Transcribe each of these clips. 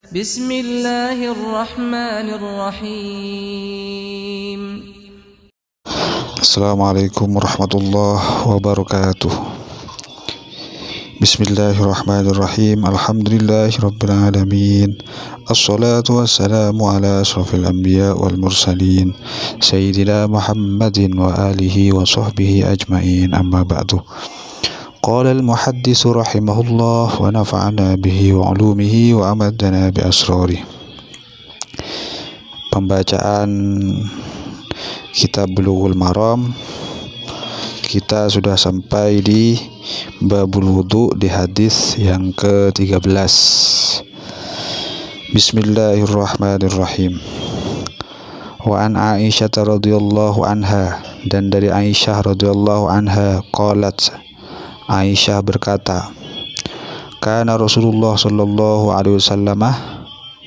Bismillahirrahmanirrahim. Assalamualaikum warahmatullahi wabarakatuh. Bismillahirrahmanirrahim. Alhamdulillahirabbil alamin. Assalatu wassalamu ala asrofil anbiya wal mursalin Sayyidina Muhammadin wa alihi wa sahbihi ajmain. Amma ba'du. Qala al-muhaddisu rahimahullah wa nafa'ana bihi wa ulumihi wa amadana bi asrari. Pembacaan Kitab Bulughul Maram. Kita sudah sampai di babul wudu di hadis yang ke-13. Bismillahirrahmanirrahim. Wa an Aisyah radhiyallahu anha, dan dari Aisyah radhiyallahu anha qalat, Aisyah berkata, kana Rasulullah sallallahu alaihi wasallam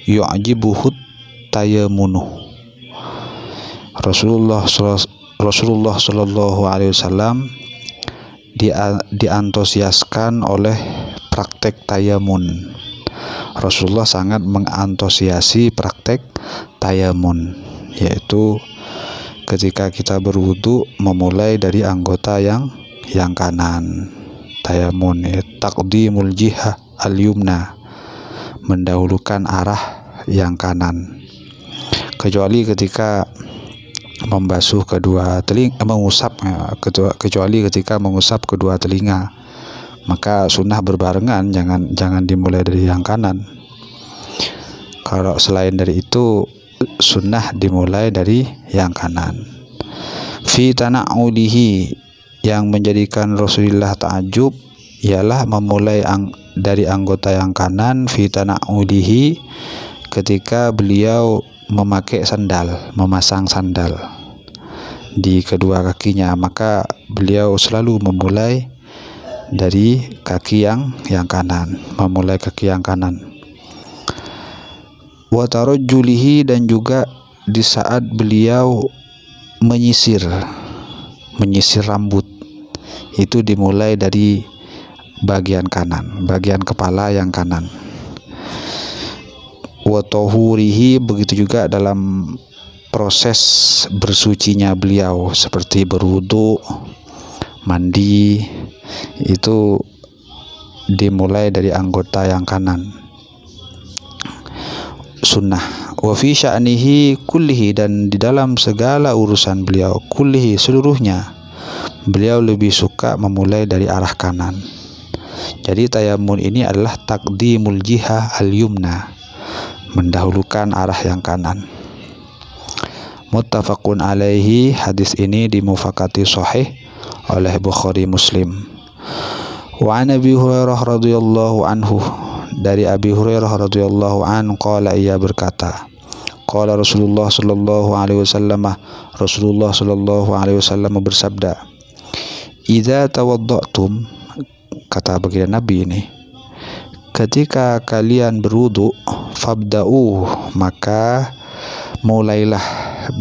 yu'jibuhu tayammunu. Rasulullah sallallahu alaihi wasallam diantusiaskan oleh praktek tayamun. Rasulullah sangat mengantusiasi praktek tayamun, yaitu ketika kita berwudu memulai dari anggota yang kanan. Tayamun, taqdimul jihah al-yumna, mendahulukan arah yang kanan. Kecuali ketika membasuh kedua telinga, kecuali ketika mengusap kedua telinga, maka sunnah berbarengan, jangan dimulai dari yang kanan. Kalau selain dari itu, sunnah dimulai dari yang kanan. Fi tana'ulihi, yang menjadikan Rasulullah ta'ajub ialah memulai dari anggota yang kanan. Fi tana'ulihi, ketika beliau memakai sandal, memasang sandal di kedua kakinya, maka beliau selalu memulai dari kaki yang kanan, memulai kaki yang kanan. Wa tarajjulihi, dan juga di saat beliau menyisir rambut, itu dimulai dari bagian kanan, bagian kepala yang kanan. Wa tahurihi, begitu juga dalam proses bersucinya beliau, seperti berwudu, mandi, itu dimulai dari anggota yang kanan, sunnah. Wa fi sya'nihi kullihi, dan di dalam segala urusan beliau, kullihi, seluruhnya, beliau lebih suka memulai dari arah kanan. Jadi tayamun ini adalah taqdimul jihah al-yumna, mendahulukan arah yang kanan. Muttafaqun alaihi, hadis ini dimufakati sahih oleh Bukhari Muslim. Wa an Abi Hurairah radhiyallahu anhu, dari Abi Hurairah radhiyallahu anhu qala, ia berkata, qala Rasulullah sallallahu alaihi wasallam, Rasulullah sallallahu alaihi wasallam bersabda, idza tawadda'tum, kata baginda Nabi ini, ketika kalian berwudu, fabda'u, maka mulailah,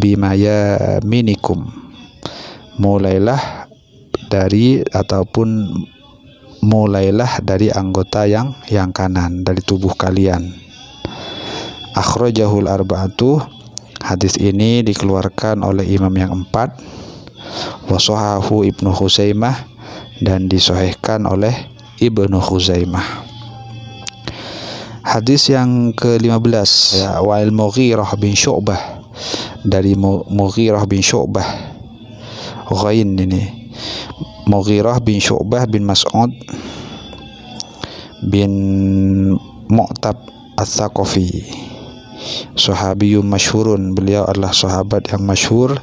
bimaya minikum, mulailah dari anggota yang kanan dari tubuh kalian. Akhrajahul arba'atu, hadis ini dikeluarkan oleh imam yang 4. Wa shahahu Ibnu Khuzaimah, dan disahihkan oleh Ibnu Khuzaimah. Hadis yang ke-15, ya, wa al-Mughirah bin Syu'bah, dari Mughirah bin Syu'bah, ghain ini, Mughirah bin Syu'bah bin Mas'ud bin Mu'tab Ats-Tsaqafi, sahabiyun masyhurun, beliau adalah sahabat yang masyhur.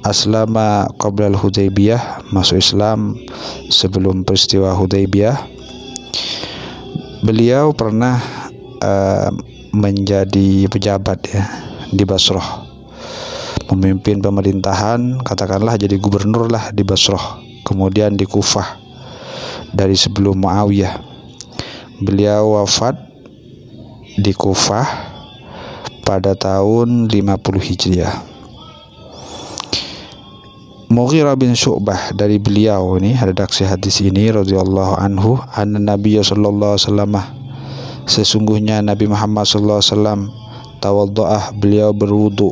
Aslama qabla al-Hudaybiyah, masuk Islam sebelum peristiwa Hudaybiyah. Beliau pernah menjadi pejabat, ya, di Basrah, memimpin pemerintahan, katakanlah jadi gubernur lah di Basrah, kemudian di Kufah dari sebelum Muawiyah. Beliau wafat di Kufah pada tahun 50 Hijriah. Mughirah bin Syu'bah, dari beliau ini redaksi hadis ini radhiyallahu anhu, anna Nabiy sallallahu alaihi wasallam, Sesungguhnya Nabi Muhammad SAW tawaddu'ah, beliau berwudu,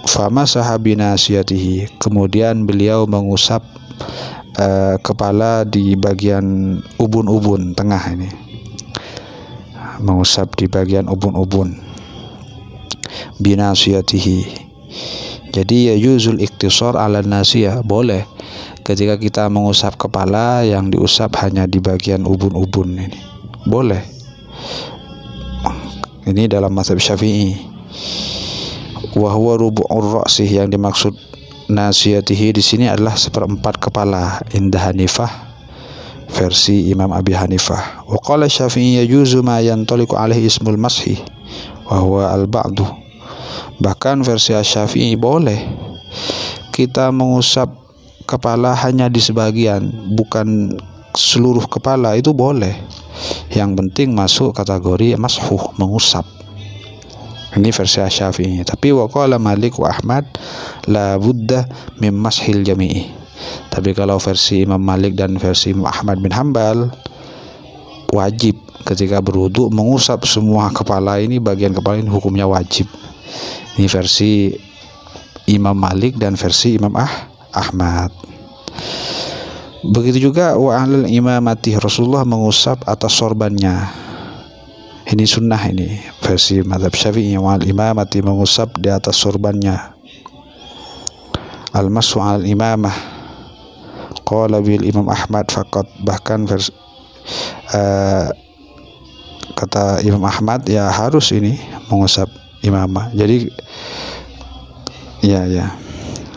famasaha binasiyatihi, kemudian beliau mengusap kepala di bagian ubun-ubun tengah ini, mengusap di bagian ubun-ubun, binasiyatihi. Jadi ya yuzul iktisar ala nasiyah, boleh ketika kita mengusap kepala yang diusap hanya di bagian ubun-ubun ini, boleh. Ini dalam mazhab Syafi'i. Wa huwa rubu'ur ra'sih, yang dimaksud nasiyatihi di sini adalah seperempat kepala, inda Hanifah, versi Imam Abi Hanifah. Wa qala Syafi'i yajuzu ma yantaliqu alaihi ismul mashi wa huwa al-ba'du. Bahkan versi Syafi'i boleh kita mengusap kepala hanya di sebagian, bukan seluruh kepala, itu boleh. Yang penting masuk kategori mashuh, mengusap. Ini versi Syafi'i. Tapi waqala Malik wa Ahmad la budda min mashil jami'i. Tapi kalau versi Imam Malik dan versi Imam Ahmad bin Hambal, wajib ketika berwudu mengusap semua kepala ini, bagian kepala ini hukumnya wajib. Ini versi Imam Malik dan versi Imam Ahmad. Begitu juga wa alal imamati, Rasulullah mengusap atas sorbannya. Ini sunnah, ini versi mazhab Syafi'i. Wa al imamati, mengusap di atas sorbannya. Al masu al imamah qala bil Imam Ahmad faqat. Bahkan versi kata Imam Ahmad ya harus ini mengusap imamah. Jadi ya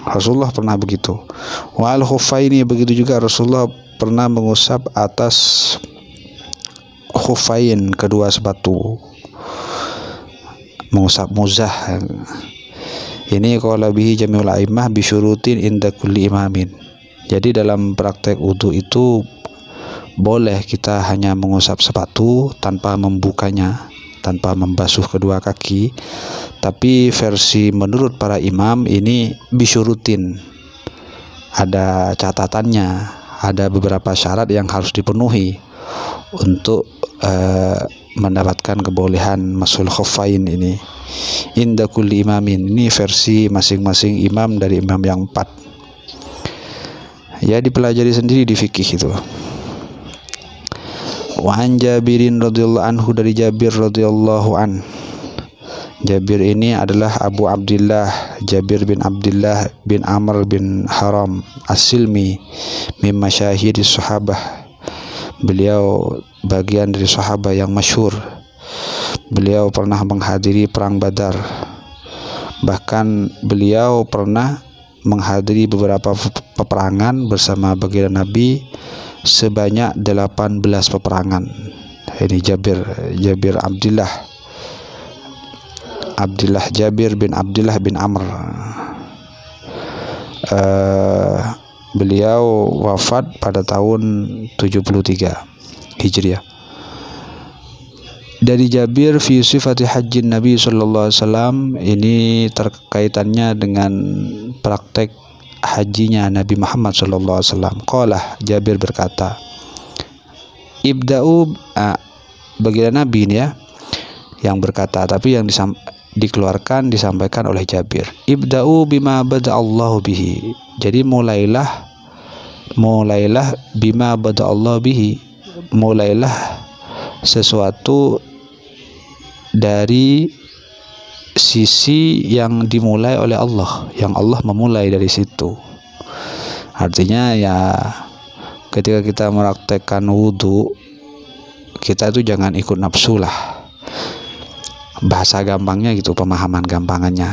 Rasulullah pernah begitu. Wa al-khuffaini, begitu juga Rasulullah pernah mengusap atas khuffain, kedua sepatu, mengusap muzah. Ini qala bihi jami'ul a'immah bi syurutin inda kulli imamin. Jadi dalam praktek wudu itu boleh kita hanya mengusap sepatu tanpa membukanya, tanpa membasuh kedua kaki. Tapi versi menurut para imam ini bisyurutin, ada catatannya, ada beberapa syarat yang harus dipenuhi untuk mendapatkan kebolehan masul khuffain ini. Inda kulli imamin, ini versi masing-masing imam dari imam yang 4. Ya dipelajari sendiri di fikih itu. Wa an Jabirin radhiyallahu anhu, dari Jabir radhiyallahu an. Jabir ini adalah Abu Abdullah Jabir bin Abdullah bin Amr bin Haram As-Silmi min masyahidis sahabah. Beliau bagian dari sahabat yang masyhur. Beliau pernah menghadiri perang Badar. Bahkan beliau pernah menghadiri beberapa peperangan bersama baginda Nabi, sebanyak 18 peperangan. Ini Jabir Abdullah Jabir bin Abdullah bin Amr. Beliau wafat pada tahun 73 Hijriah. Dari Jabir fi sifati hajjin Nabi sallallahu alaihi wasallam, ini terkaitannya dengan praktek hajinya Nabi Muhammad sallallahu alaihi wasallam. Qala, Jabir berkata, ibda'u, baginda Nabi ini ya yang berkata, tapi yang disampaikan oleh Jabir. Ibda'u bima bada'allahu bihi. Jadi mulailah bima bada'allahu bihi. Mulailah sesuatu dari sisi yang dimulai oleh Allah, yang Allah memulai dari situ. Artinya ya ketika kita mempraktekkan wudu, kita itu jangan ikut nafsu lah. Bahasa gampangnya gitu, pemahaman gampangannya.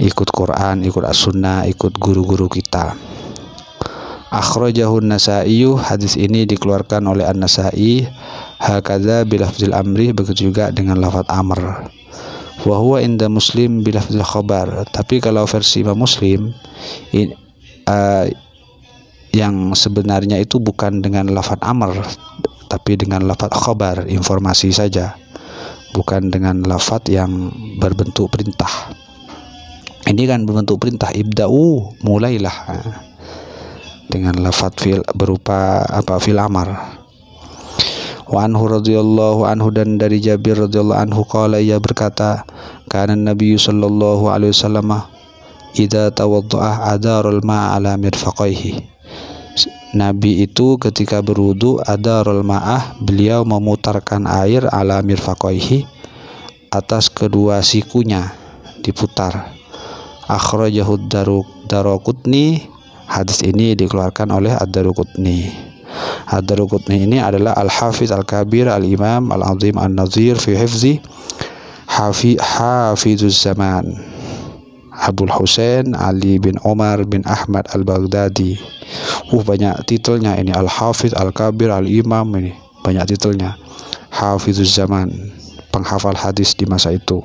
Ikut Quran, ikut as-sunnah, ikut guru-guru kita. Akhrajahun Nasa'i, hadis ini dikeluarkan oleh An-Nasa'i. Hakadza bilafzil amri, begitu juga dengan lafaz amr. Wa huwa inda Muslim bilafzil khabar. Tapi kalau versi Imam Muslim yang sebenarnya itu bukan dengan lafaz amr, tapi dengan lafaz khabar, informasi saja, bukan dengan lafaz yang berbentuk perintah. Ini kan berbentuk perintah, ibda'u, mulailah, dengan lafaz berupa fil amar. Wa anhu radhiyallahu anhu, dan dari Jabir radhiyallahu anhu qala, ia berkata, kana Nabi sallallahu alaihi wasallam idza tawaddaa adarul ma'a ala mirfaqaihi. Nabi itu ketika berwudu adarul ma'ah, beliau memutarkan air ala mirfaqaihi, atas kedua sikunya diputar. Akhrajahu Daraqutni, hadis ini dikeluarkan oleh Ad-Daraqutni. Ad-Daraqutni ini adalah Al-Hafiz Al-Kabir Al-Imam Al-Azim An-Nazir fi hifzi Hafizuz Zaman, Abul Husain Ali bin Umar bin Ahmad Al-Baghdadi. Banyak titelnya ini, Al-Hafiz Al-Kabir Al-Imam, ini banyak titelnya. Hafizuz Zaman, penghafal hadis di masa itu.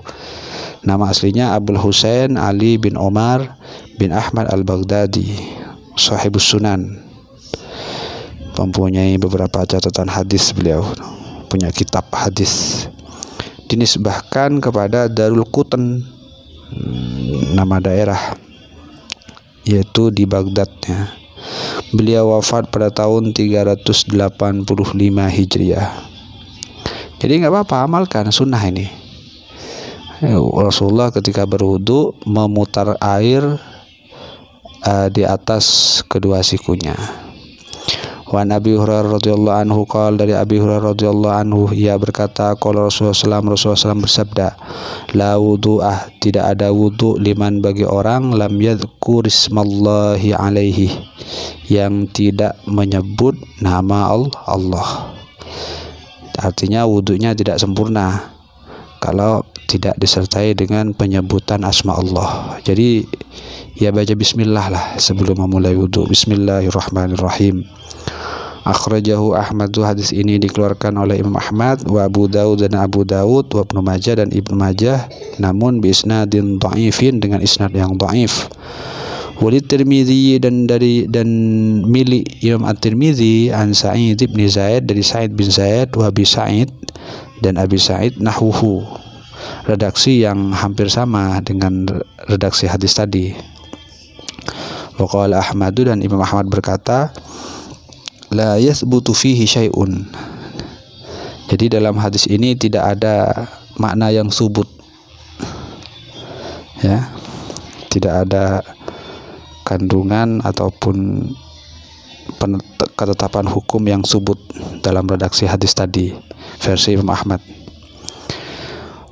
Nama aslinya Abul Husain Ali bin Umar bin Ahmad Al-Baghdadi, Sahibus Sunan. Mempunyai beberapa catatan hadis, beliau punya kitab hadis. Dinisbahkan kepada Darul Qutn, nama daerah, yaitu di Baghdad ya. Beliau wafat pada tahun 385 Hijriah. Jadi nggak apa-apa, amalkan sunnah ini. Rasulullah ketika berwudu memutar air di atas kedua sikunya. Wa Nabi Hurairah radhiyallahu anhu qala, dari Abi Hurairah radhiyallahu anhu, ia berkata, qala Rasulullah SAW bersabda, la wudu'ah, tidak ada wudu, liman, bagi orang, lam yadhkur ismallahi alaihi, yang tidak menyebut nama Allah. Artinya wudunya tidak sempurna kalau tidak disertai dengan penyebutan asma Allah. Jadi ya baca bismillah lah sebelum memulai wudu. Bismillahirrahmanirrahim. Akhrajahu Ahmad, hadis ini dikeluarkan oleh Imam Ahmad, wa Abu Daud dan Abu Daud, wa Ibnu Majah dan Ibnu Majah, namun bi isnadin dhaifin, dengan isnad yang dhaif. Walid Tirmidzi, dan milik Imam At-Tirmidzi, an Sa'id bin Zaid, dari Sa'id bin Zaid, wa Abi Sa'id dan Abi Sa'id, nahwuhu, redaksi yang hampir sama dengan redaksi hadis tadi. Wa qala Ahmadu, dan Imam Ahmad berkata, la yathbutu fihi syai'un. Jadi dalam hadis ini tidak ada makna yang subut, ya, tidak ada kandungan ataupun ketetapan hukum yang subut dalam redaksi hadis tadi, versi Imam Ahmad.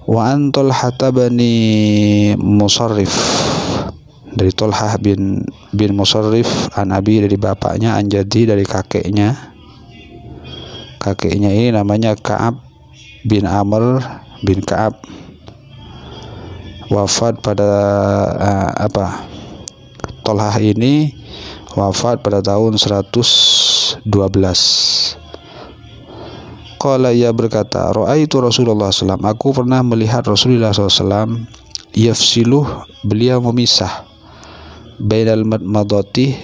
Wa an Talhah bani Musarrif, dari Talhah bin Musarrif, an abi, dari bapaknya, an jadi, dari kakeknya ini namanya Ka'ab bin Amr bin Ka'ab, wafat pada Talhah ini wafat pada tahun 112. Qala, ia berkata, ra'aitu Rasulullah SAW, aku pernah melihat Rasulullah SAW, yafsiluh, beliau memisah, bainal madmadati,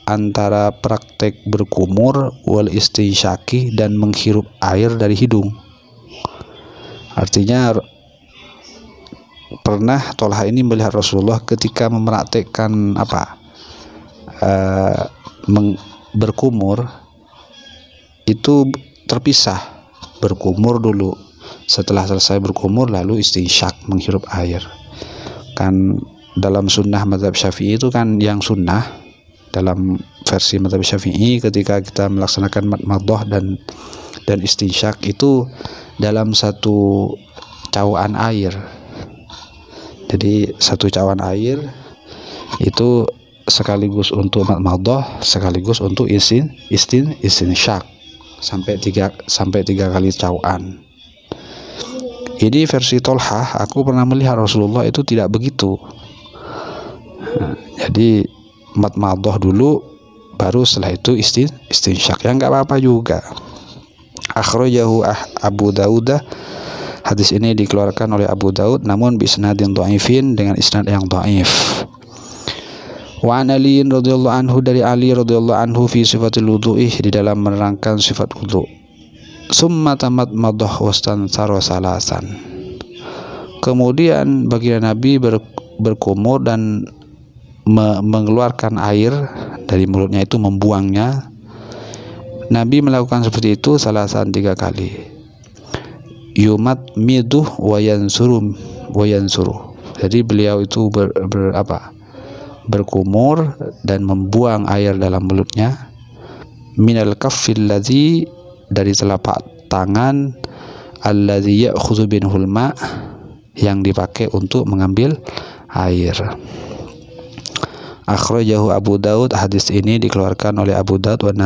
antara praktek berkumur, wal istinsyaki, dan menghirup air dari hidung. Artinya pernah Talhah ini melihat Rasulullah ketika mempraktekkan berkumur, itu terpisah, berkumur dulu, setelah selesai berkumur lalu istinsyak, menghirup air. Kan dalam sunnah mazhab Syafi'i itu kan yang sunnah, dalam versi mazhab Syafi'i, ketika kita melaksanakan madmadah dan istinsyak itu dalam satu cawaan air. Jadi satu cawan air itu sekaligus untuk madmadah, sekaligus untuk istinsyak, sampai tiga kali cawaan. Ini versi Talhah, aku pernah melihat Rasulullah itu tidak begitu. Jadi madmadah dulu, baru setelah itu istinsyak, yang nggak apa-apa juga. Akhrajahu Abu Daud, hadis ini dikeluarkan oleh Abu Daud, namun bi isnadin dhaifin, dengan isnad yang dhaif. Wa an Ali radhiyallahu anhu, dari Ali radhiyallahu anhu, fi sifatil wudu'i, di dalam menerangkan sifat wudu. Summa tamadmadah wastanthara salasan. Kemudian baginda Nabi berkumur dan mengeluarkan air dari mulutnya, itu membuangnya Nabi melakukan seperti itu salasan 3 kali. Yumat miduh wayansuru. Jadi beliau itu berkumur dan membuang air dalam mulutnya. Minal kaffil ladzi, dari telapak tangan, alladzi ya'khudhu binhul ma', yang dipakai untuk mengambil air. Akhrajahu Abu Daud, hadis ini dikeluarkan oleh Abu Daud wan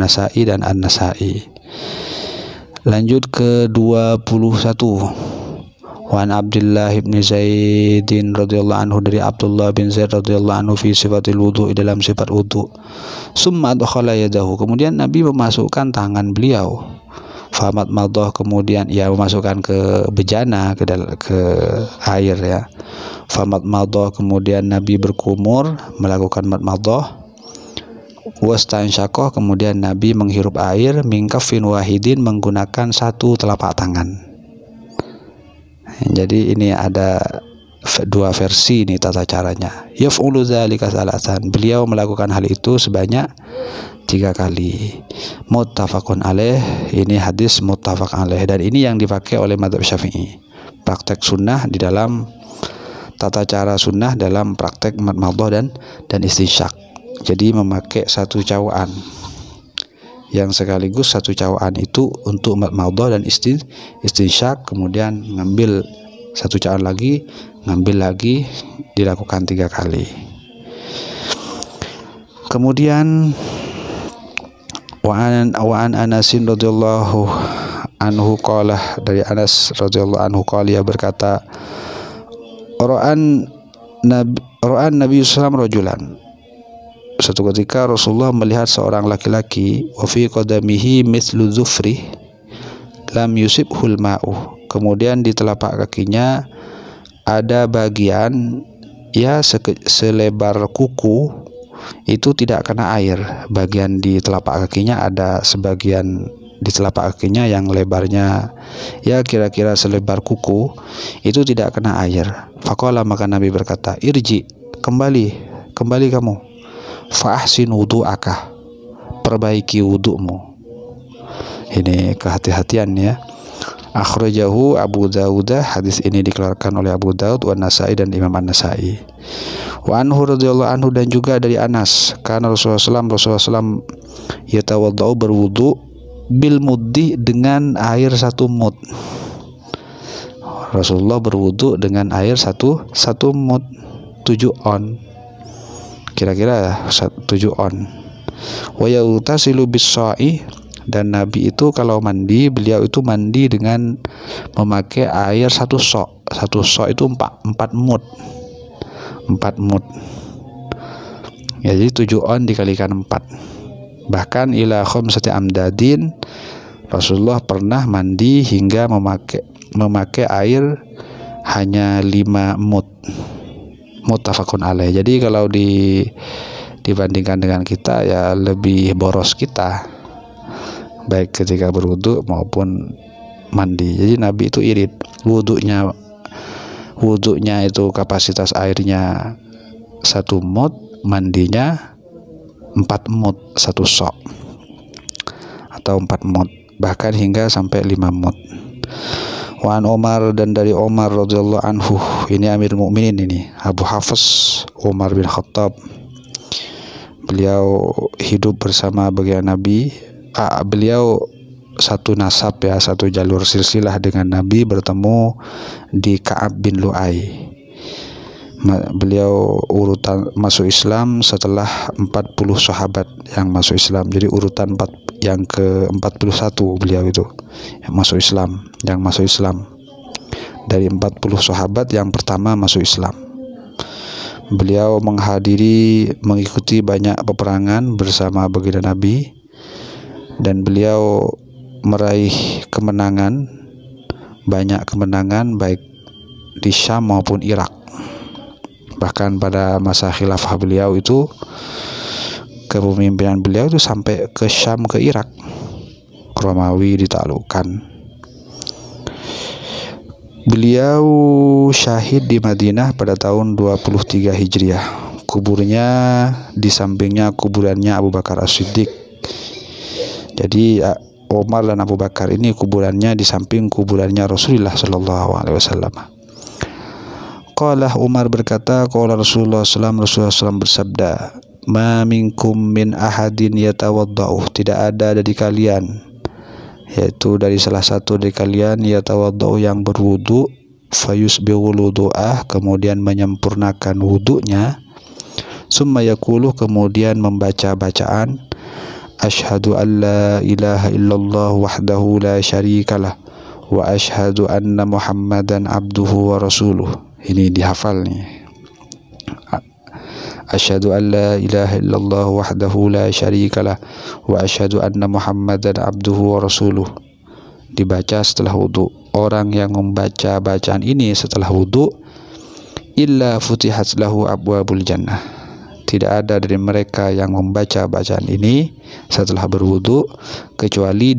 Nasa'i dan An-Nasa'i. Lanjut ke 21. Wan Abdullah bin Zaidin radhiyallahu anhu, dari Abdullah bin Zaid radhiyallahu anhu, fi sifatil wudu, dalam sifat wudu. Summa adkhala yadahu, kemudian Nabi memasukkan tangan beliau. Famat madoh, kemudian memasukkan ke bejana, ke air ya. Famat madoh, kemudian Nabi berkumur melakukan matmadoh. Wastansyakoh, kemudian Nabi menghirup air. Mingkafin wahidin, menggunakan 1 telapak tangan. Jadi ini ada 2 versi nih tata caranya. Yaf'ulu dzalika salasan, beliau melakukan hal itu sebanyak 3 kali. Muttafaqun alaih, ini hadis muttafaq alaih, dan ini yang dipakai oleh mazhab Syafi'i. Praktek sunnah di dalam tata cara sunnah dalam praktek madmadah dan istinsyak. Jadi memakai 1 cawaan, yang sekaligus 1 cawaan itu untuk madmadah dan istinsyak, kemudian ngambil 1 cawaan lagi, ngambil lagi, dilakukan 3 kali. Kemudian Wa'an Anasin radhiyallahu anhu qala, dari Anas radhiyallahu anhu qala, ia berkata, Ra'an Nabi sallam rajulan, suatu ketika Rasulullah melihat seorang laki-laki, wa fi qadamihi mithlu dzufri lam yusibhul ma'u, kemudian di telapak kakinya ada bagian selebar kuku, itu tidak kena air. Bagian di telapak kakinya ada sebagian di telapak kakinya yang lebarnya kira-kira selebar kuku, itu tidak kena air. Faqala, maka Nabi berkata, irji, kembali kamu. Fa'ahsin wudu'aka, perbaiki wudu'mu. Ini kehati-hatian ya. Akhrajahu Abu Dawud, hadis ini dikeluarkan oleh Abu Daud wan Nasa'i dan Imam An-Nasa'i. Wa anhu radhiyallahu anhu, dan juga dari Anas, karena Rasulullah SAW yatawaddau, berwudu, bil muddi, dengan air 1 mud. Rasulullah berwudu dengan air 1 mud, 7 on, kira-kira 7 on. Wa yautasilu bis-sa'i, dan Nabi itu kalau mandi, beliau itu mandi dengan memakai air 1 sok. 1 sok itu 4 mud. 4 mud. Ya, jadi 7 on dikalikan 4. Bahkan ila khamsati amdadin, Rasulullah pernah mandi hingga memakai air hanya 5 mud. Muttafaqun alaih. Jadi kalau dibandingkan dengan kita, ya lebih boros kita, baik ketika berwudu maupun mandi. Jadi Nabi itu irit, wudunya itu kapasitas airnya 1 mud, mandinya 4 mud, 1 sok atau 4 mud, bahkan hingga sampai 5 mud. Wa an Umar, dan dari Umar radhiyallahu anhu, ini Amirul Mukminin, ini Abu Hafs Umar bin Khattab. Beliau hidup bersama baginda Nabi. Beliau satu nasab ya, satu jalur silsilah dengan Nabi, bertemu di Ka'ab bin Lu'ay. Beliau urutan masuk Islam setelah 40 sahabat yang masuk Islam. Jadi urutan yang ke-41 beliau itu yang masuk Islam. Dari 40 sahabat yang pertama masuk Islam. Beliau mengikuti banyak peperangan bersama baginda Nabi, dan beliau meraih banyak kemenangan baik di Syam maupun Irak. Bahkan pada masa khilafah beliau itu, kepemimpinan beliau itu sampai ke Syam, ke Irak. Romawi ditaklukkan. Beliau syahid di Madinah pada tahun 23 Hijriah. Kuburnya di sampingnya kuburannya Abu Bakar As-Siddiq. Jadi Umar dan Abu Bakar ini kuburannya di samping kuburannya Rasulullah sallallahu alaihi wasallam. Qala Umar berkata, qala Rasulullah SAW bersabda, ma minkum min ahadin yatawaddau, tidak ada dari kalian, yaitu dari salah satu dari kalian, yatawaddau yang berwudu, fayusbighul wudu'ah, kemudian menyempurnakan wudunya, summa yaqulu, kemudian membaca bacaan, asyhadu an la ilaha illallah wahdahu la syarikalah wa asyhadu anna Muhammadan abduhu wa rasuluh. Ini dihafal nih. Asyhadu an la ilaha illallah wahdahu la syarikalah wa asyhadu anna Muhammadan abduhu wa rasuluh. Dibaca setelah wudu. Orang yang membaca bacaan ini setelah wudu, illa futihat lahu abwabul jannah, tidak ada dari mereka yang membaca bacaan ini setelah berwudu kecuali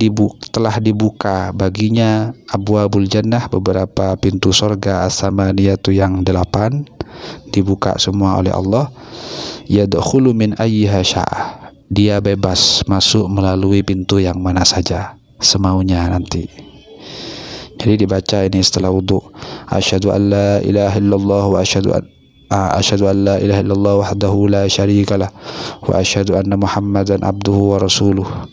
telah dibuka baginya abwabul jannah, beberapa pintu surga as-samaniyatu yang 8, dibuka semua oleh Allah. Yadkhulu min ayyiha sya'ah, dia bebas masuk melalui pintu yang mana saja semaunya nanti. Jadi dibaca ini setelah wudu. Asyhadu an la ilaha illallah wa asyhadu an la ilaha illallah wahdahu la syarikalah wa asyhadu anna Muhammadan abduhu wa rasuluh.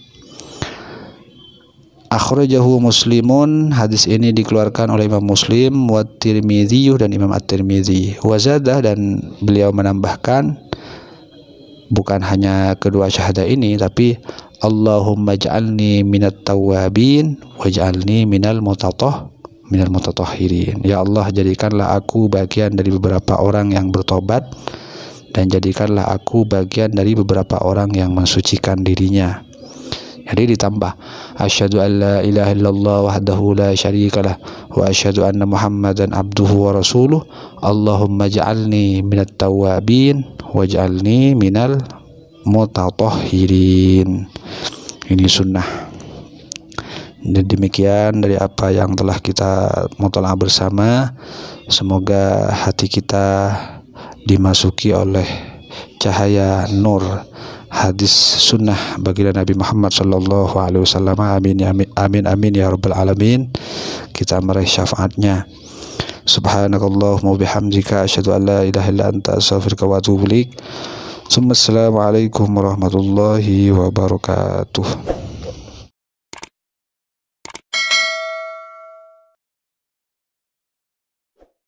Akhrajahu Muslimun, hadis ini dikeluarkan oleh Imam Muslim, wa Tirmidzi dan Imam At-Tirmidzi. Wa zadah, dan beliau menambahkan bukan hanya kedua syahadah ini, tapi Allahumma ja'alni minat tawwabin waj'alni minal mutatahhirin. Ya Allah, jadikanlah aku bagian dari beberapa orang yang bertobat, dan jadikanlah aku bagian dari beberapa orang yang mensucikan dirinya. Jadi ditambah asyhadu an la ilaha illallah wahdahu la syarikalah wa asyhadu anna Muhammadan abduhu wa rasuluh. Allahumma ja'alni minat tawwabin waj'alni minal mutatahhirin. Ini sunnah. Dan demikian dari apa yang telah kita mutalaah bersama. Semoga hati kita dimasuki oleh cahaya nur hadis sunnah baginda Nabi Muhammad sallallahu alaihi wasallam. Amin ya amin amin ya rabbal alamin. Kita meraih syafaatnya. Subhanakallahumma bihamdika asyhadu an la ilaha illa anta astaghfiruka wa atubu ilaik. Assalamualaikum warahmatullahi wabarakatuh.